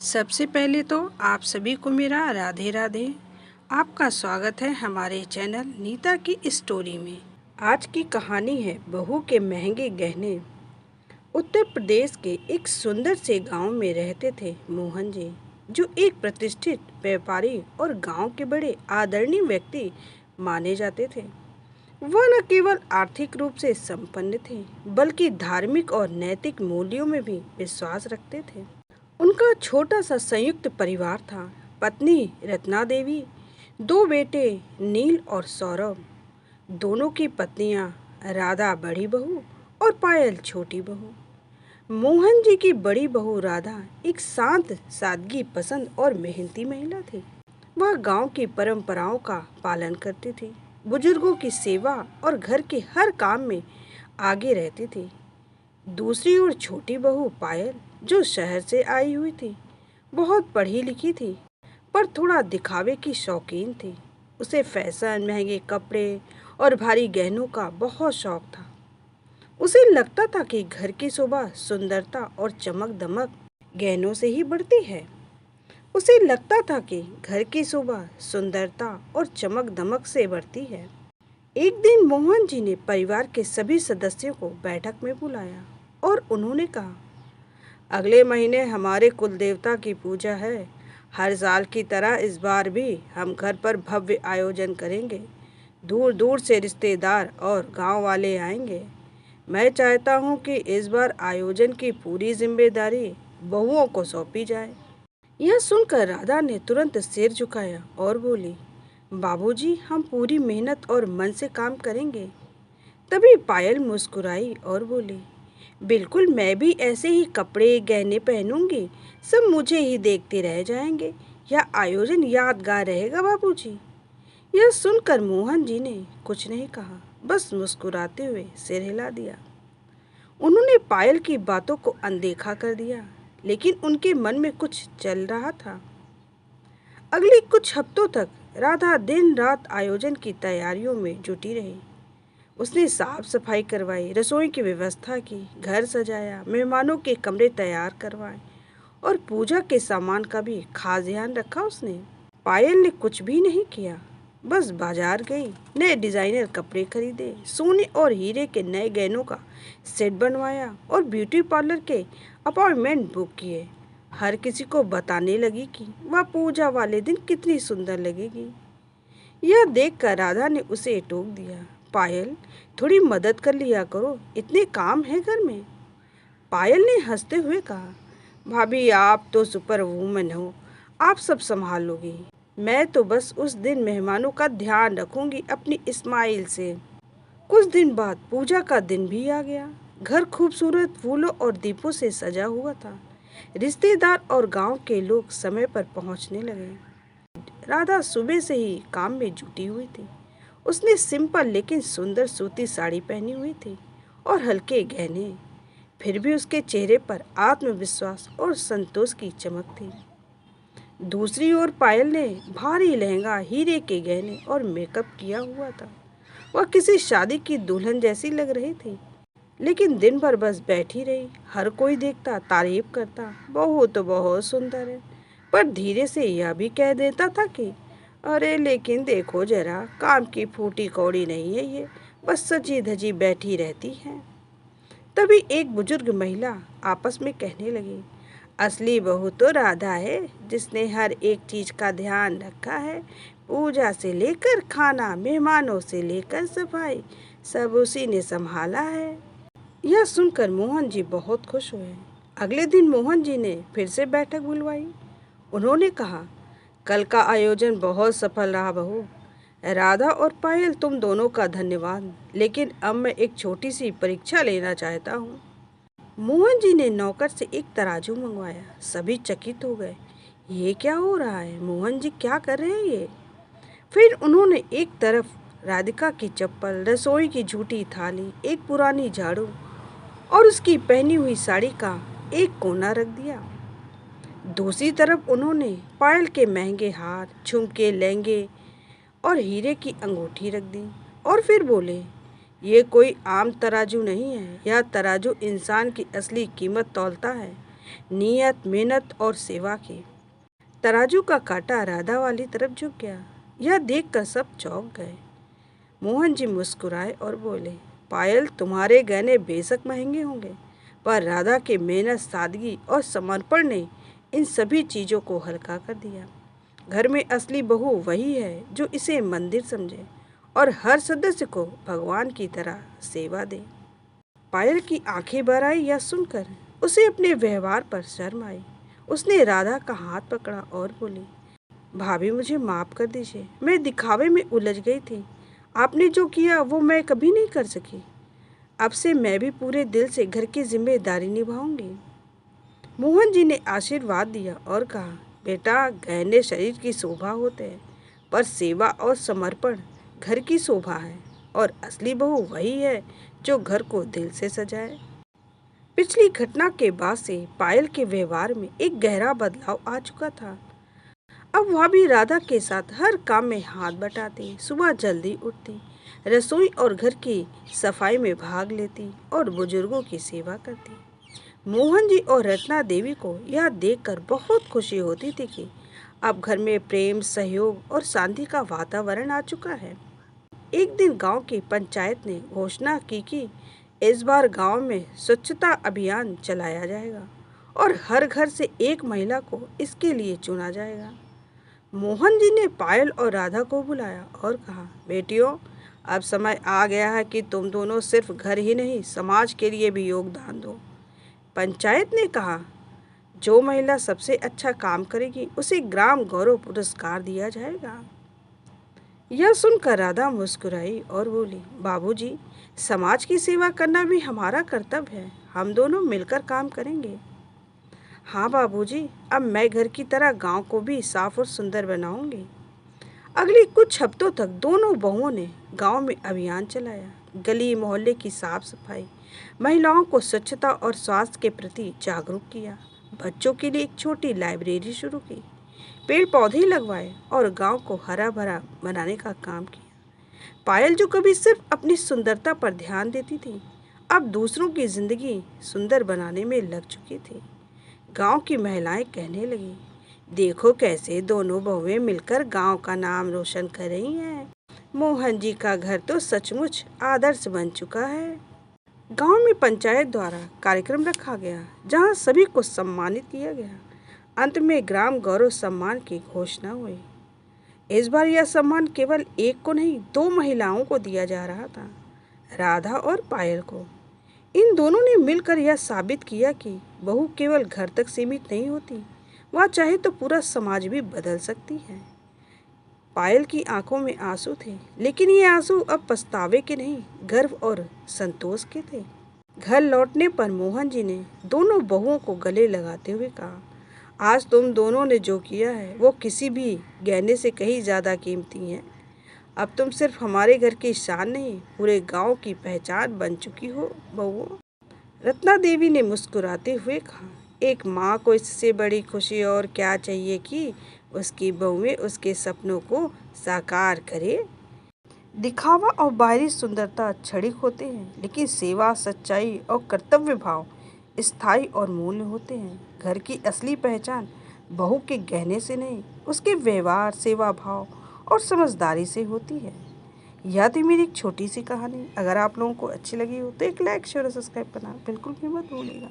सबसे पहले तो आप सभी को मेरा राधे राधे। आपका स्वागत है हमारे चैनल नीता की स्टोरी में। आज की कहानी है बहू के महंगे गहने। उत्तर प्रदेश के एक सुंदर से गांव में रहते थे मोहन जी, जो एक प्रतिष्ठित व्यापारी और गांव के बड़े आदरणीय व्यक्ति माने जाते थे। वह न केवल आर्थिक रूप से संपन्न थे, बल्कि धार्मिक और नैतिक मूल्यों में भी विश्वास रखते थे। उनका छोटा सा संयुक्त परिवार था। पत्नी रत्ना देवी, दो बेटे नील और सौरभ। दोनों की पत्नियां राधा बड़ी बहू और पायल छोटी बहू। मोहन जी की बड़ी बहू राधा एक शांत, सादगी पसंद और मेहनती महिला थी। वह गांव की परंपराओं का पालन करती थी, बुजुर्गों की सेवा और घर के हर काम में आगे रहती थी। दूसरी ओर छोटी बहू पायल, जो शहर से आई हुई थी, बहुत पढ़ी लिखी थी, पर थोड़ा दिखावे की शौकीन थी। उसे फैशन, महंगे कपड़े और भारी गहनों का बहुत शौक था। उसे लगता था कि घर की शोभा सुंदरता और चमक दमक गहनों से ही बढ़ती है। उसे लगता था कि घर की शोभा सुंदरता और चमक दमक से बढ़ती है। एक दिन मोहन जी ने परिवार के सभी सदस्यों को बैठक में बुलाया और उन्होंने कहा, अगले महीने हमारे कुल देवता की पूजा है। हर साल की तरह इस बार भी हम घर पर भव्य आयोजन करेंगे। दूर दूर से रिश्तेदार और गांव वाले आएंगे। मैं चाहता हूं कि इस बार आयोजन की पूरी जिम्मेदारी बहुओं को सौंपी जाए। यह सुनकर राधा ने तुरंत सिर झुकाया और बोली, बाबूजी, हम पूरी मेहनत और मन से काम करेंगे। तभी पायल मुस्कुराई और बोली, बिल्कुल, मैं भी ऐसे ही कपड़े गहने पहनूंगी। सब मुझे ही देखते रह जाएंगे। यह आयोजन यादगार रहेगा बाबूजी। यह सुनकर मोहन जी ने कुछ नहीं कहा, बस मुस्कुराते हुए सिर हिला दिया। उन्होंने पायल की बातों को अनदेखा कर दिया, लेकिन उनके मन में कुछ चल रहा था। अगले कुछ हफ्तों तक राधा दिन रात आयोजन की तैयारियों में जुटी रही। उसने साफ सफाई करवाई, रसोई की व्यवस्था की, घर सजाया, मेहमानों के कमरे तैयार करवाए और पूजा के सामान का भी खास ध्यान रखा उसने। पायल ने कुछ भी नहीं किया, बस बाजार गई, नए डिजाइनर कपड़े खरीदे, सोने और हीरे के नए गहनों का सेट बनवाया और ब्यूटी पार्लर के अपॉइंटमेंट बुक किए। हर किसी को बताने लगी कि वह पूजा वाले दिन कितनी सुंदर लगेगी। यह देखकर राधा ने उसे टोक दिया, पायल, थोड़ी मदद कर लिया करो, इतने काम है घर में। पायल ने हंसते हुए कहा, भाभी, आप तो सुपर वूमन हो, आप सब संभाल लोगी। मैं तो बस उस दिन मेहमानों का ध्यान रखूंगी अपनी स्माइल से। कुछ दिन बाद पूजा का दिन भी आ गया। घर खूबसूरत फूलों और दीपों से सजा हुआ था। रिश्तेदार और गांव के लोग समय पर पहुंचने लगे। राधा सुबह से ही काम में जुटी हुई थी। उसने सिंपल लेकिन सुंदर सूती साड़ी पहनी हुई थी और हल्के गहने। फिर भी उसके चेहरे पर आत्मविश्वास और संतोष की चमक थी। दूसरी ओर पायल ने भारी लहंगा, हीरे के गहने और मेकअप किया हुआ था। वह किसी शादी की दुल्हन जैसी लग रही थी, लेकिन दिन भर बस बैठी रही। हर कोई देखता, तारीफ करता, बहू तो बहुत सुंदर है, पर धीरे से यह भी कह देता था कि अरे लेकिन देखो जरा, काम की फूटी कौड़ी नहीं है ये, बस सजी धजी बैठी रहती है। तभी एक बुजुर्ग महिला आपस में कहने लगी, असली बहू तो राधा है, जिसने हर एक चीज का ध्यान रखा है। पूजा से लेकर खाना, मेहमानों से लेकर सफाई, सब उसी ने संभाला है। यह सुनकर मोहन जी बहुत खुश हुए। अगले दिन मोहन जी ने फिर से बैठक बुलवाई। उन्होंने कहा, कल का आयोजन बहुत सफल रहा बहू। राधा और पायल, तुम दोनों का धन्यवाद, लेकिन अब मैं एक छोटी सी परीक्षा लेना चाहता हूँ। मोहन जी ने नौकर से एक तराजू मंगवाया। सभी चकित हो गए, ये क्या हो रहा है, मोहन जी क्या कर रहे हैं ये। फिर उन्होंने एक तरफ राधिका की चप्पल, रसोई की झूठी थाली, एक पुरानी झाड़ू और उसकी पहनी हुई साड़ी का एक कोना रख दिया। दूसरी तरफ उन्होंने पायल के महंगे हार, झुमके, लहंगे और हीरे की अंगूठी रख दी और फिर बोले, ये कोई आम तराजू नहीं है, यह तराजू इंसान की असली कीमत तौलता है। नियत, मेहनत और सेवा की। तराजू का कांटा राधा वाली तरफ झुक गया। यह देखकर सब चौंक गए। मोहन जी मुस्कुराए और बोले, पायल, तुम्हारे गहने बेशक महंगे होंगे, पर राधा की मेहनत, सादगी और समर्पण ने इन सभी चीज़ों को हल्का कर दिया। घर में असली बहू वही है जो इसे मंदिर समझे और हर सदस्य को भगवान की तरह सेवा दे। पायल की आंखें भर आई यह सुनकर। उसे अपने व्यवहार पर शर्म आई। उसने राधा का हाथ पकड़ा और बोली, भाभी, मुझे माफ़ कर दीजिए, मैं दिखावे में उलझ गई थी। आपने जो किया वो मैं कभी नहीं कर सकी। अब से मैं भी पूरे दिल से घर की जिम्मेदारी निभाऊंगी। मोहन जी ने आशीर्वाद दिया और कहा, बेटा, गहने शरीर की शोभा होते हैं, पर सेवा और समर्पण घर की शोभा है, और असली बहू वही है जो घर को दिल से सजाए। पिछली घटना के बाद से पायल के व्यवहार में एक गहरा बदलाव आ चुका था। अब वह भी राधा के साथ हर काम में हाथ बटाती, सुबह जल्दी उठती, रसोई और घर की सफाई में भाग लेती और बुजुर्गों की सेवा करती। मोहन जी और रत्ना देवी को यह देखकर बहुत खुशी होती थी कि अब घर में प्रेम, सहयोग और शांति का वातावरण आ चुका है। एक दिन गांव की पंचायत ने घोषणा की कि इस बार गांव में स्वच्छता अभियान चलाया जाएगा और हर घर से एक महिला को इसके लिए चुना जाएगा। मोहन जी ने पायल और राधा को बुलाया और कहा, बेटियों, अब समय आ गया है कि तुम दोनों सिर्फ घर ही नहीं, समाज के लिए भी योगदान दो। पंचायत ने कहा, जो महिला सबसे अच्छा काम करेगी उसे ग्राम गौरव पुरस्कार दिया जाएगा। यह सुनकर राधा मुस्कुराई और बोली, बाबूजी, समाज की सेवा करना भी हमारा कर्तव्य है। हम दोनों मिलकर काम करेंगे। हाँ बाबूजी, अब मैं घर की तरह गांव को भी साफ और सुंदर बनाऊंगी। अगले कुछ हफ्तों तक दोनों बहुओं ने गांव में अभियान चलाया। गली मोहल्ले की साफ सफाई, महिलाओं को स्वच्छता और स्वास्थ्य के प्रति जागरूक किया, बच्चों के लिए एक छोटी लाइब्रेरी शुरू की, पेड़ पौधे लगवाए और गांव को हरा भरा बनाने का काम किया। पायल, जो कभी सिर्फ अपनी सुंदरता पर ध्यान देती थी, अब दूसरों की जिंदगी सुंदर बनाने में लग चुकी थी। गांव की महिलाएं कहने लगी, देखो कैसे दोनों बहुएं मिलकर गांव का नाम रोशन कर रही हैं। मोहन जी का घर तो सचमुच आदर्श बन चुका है। गांव में पंचायत द्वारा कार्यक्रम रखा गया जहां सभी को सम्मानित किया गया। अंत में ग्राम गौरव सम्मान की घोषणा हुई। इस बार यह सम्मान केवल एक को नहीं, दो महिलाओं को दिया जा रहा था, राधा और पायल को। इन दोनों ने मिलकर यह साबित किया कि बहू केवल घर तक सीमित नहीं होती, वह चाहे तो पूरा समाज भी बदल सकती है। पायल की आंखों में आंसू थे, लेकिन ये आंसू अब पछतावे के नहीं, गर्व और संतोष के थे। घर लौटने पर मोहन जी ने दोनों बहुओं को गले लगाते हुए कहा, आज तुम दोनों ने जो किया है वो किसी भी गहने से कहीं ज़्यादा कीमती है। अब तुम सिर्फ हमारे घर की शान नहीं, पूरे गांव की पहचान बन चुकी हो बहुओं। रत्ना देवी ने मुस्कुराते हुए कहा, एक माँ को इससे बड़ी खुशी और क्या चाहिए कि उसकी बहुएं उसके सपनों को साकार करे। दिखावा और बाहरी सुंदरता क्षणिक होते हैं, लेकिन सेवा, सच्चाई और कर्तव्य भाव स्थायी और मूल्य होते हैं। घर की असली पहचान बहू के गहने से नहीं, उसके व्यवहार, सेवा भाव और समझदारी से होती है। यह थी मेरी एक छोटी सी कहानी। अगर आप लोगों को अच्छी लगी हो तो एक लाइक, शेयर और सब्सक्राइब करना बिल्कुल भी मत भूलिएगा।